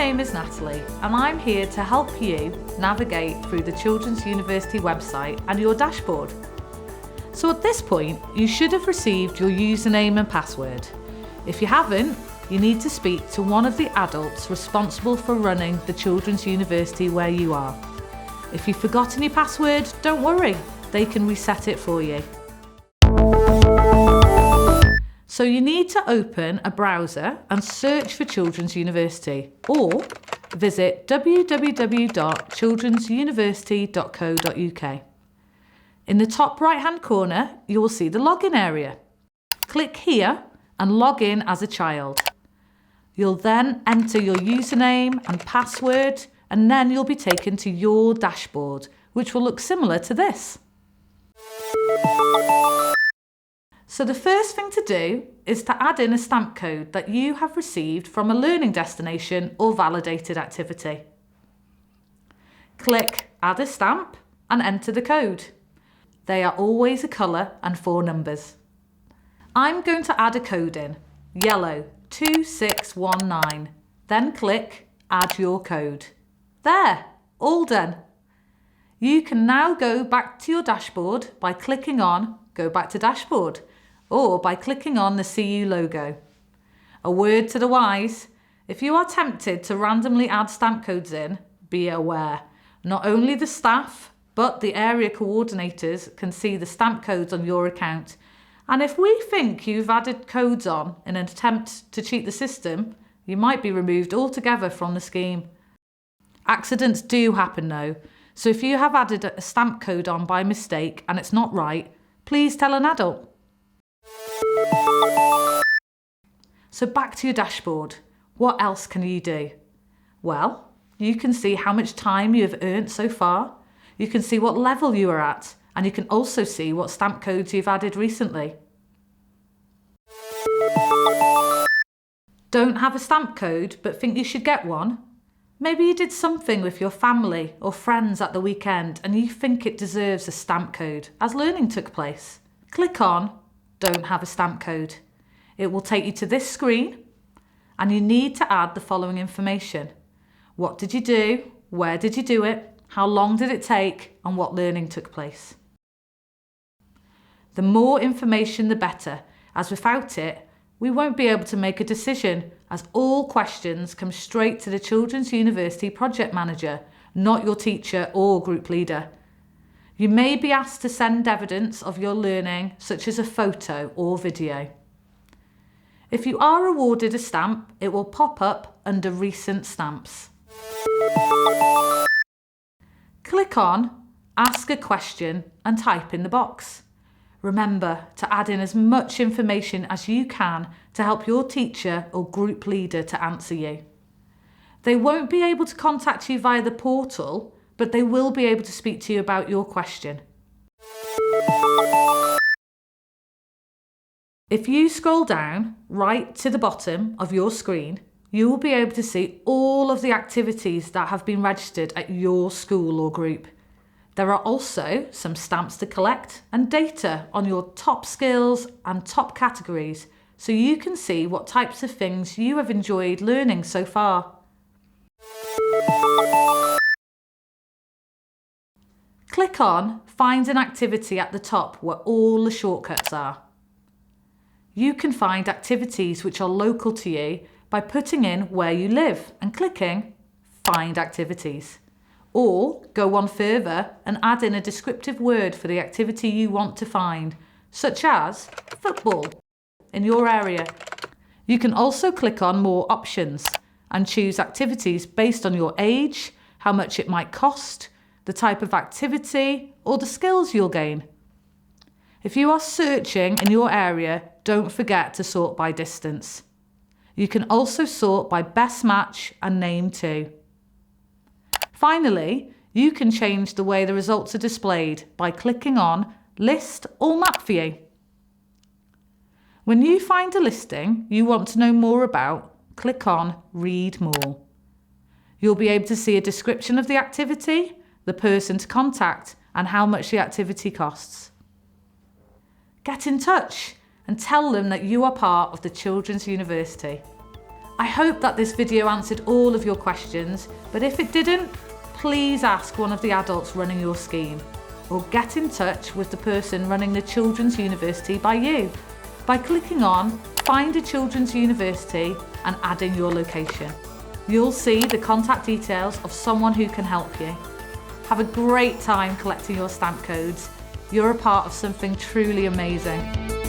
name is Natalie and I'm here to help you navigate through the Children's University website and your dashboard. So at this point, you should have received your username and password. If you haven't, you need to speak to one of the adults responsible for running the Children's University where you are. If you've forgotten your password, don't worry, they can reset it for you. So you need to open a browser and search for Children's University, or visit www.childrensuniversity.co.uk. In the top right-hand corner, you will see the login area. Click here and log in as a child. You'll then enter your username and password, and then you'll be taken to your dashboard, which will look similar to this. So the first thing to do is to add in a stamp code that you have received from a learning destination or validated activity. Click Add a Stamp and enter the code. They are always a colour and 4 numbers. I'm going to add a code in, yellow 2619, then click Add your code. There, all done. You can now go back to your dashboard by clicking on Go Back to Dashboard, or by clicking on the CU logo. A word to the wise, if you are tempted to randomly add stamp codes in, be aware. Not only the staff, but the area coordinators can see the stamp codes on your account. And if we think you've added codes on in an attempt to cheat the system, you might be removed altogether from the scheme. Accidents do happen though, so if you have added a stamp code on by mistake and it's not right, please tell an adult. So back to your dashboard. What else can you do? Well, you can see how much time you have earned so far. You can see what level you are at, and you can also see what stamp codes you've added recently. Don't have a stamp code but think you should get one? Maybe you did something with your family or friends at the weekend and you think it deserves a stamp code as learning took place. Click on Don't have a stamp code. It will take you to this screen and you need to add the following information. What did you do? Where did you do it? How long did it take? And what learning took place? The more information the better, as without it, we won't be able to make a decision, as all questions come straight to the Children's University Project Manager, not your teacher or group leader. You may be asked to send evidence of your learning, such as a photo or video. If you are awarded a stamp, it will pop up under Recent Stamps. Click on Ask a Question and type in the box. Remember to add in as much information as you can to help your teacher or group leader to answer you. They won't be able to contact you via the portal, but they will be able to speak to you about your question. If you scroll down right to the bottom of your screen, you will be able to see all of the activities that have been registered at your school or group. There are also some stamps to collect and data on your top skills and top categories, so you can see what types of things you have enjoyed learning so far. Click on Find an Activity at the top where all the shortcuts are. You can find activities which are local to you by putting in where you live and clicking Find Activities. Or go one further and add in a descriptive word for the activity you want to find, such as football in your area. You can also click on More Options and choose activities based on your age, how much it might cost, the type of activity, or the skills you'll gain. If you are searching in your area, don't forget to sort by distance. You can also sort by best match and name too. Finally, you can change the way the results are displayed by clicking on List or Map View. When you find a listing you want to know more about, click on Read More. You'll be able to see a description of the activity, the person to contact, and how much the activity costs. Get in touch and tell them that you are part of the Children's University. I hope that this video answered all of your questions, but if it didn't, please ask one of the adults running your scheme, or get in touch with the person running the Children's University by you by clicking on Find a Children's University and adding your location. You'll see the contact details of someone who can help you. Have a great time collecting your stamp codes. You're a part of something truly amazing.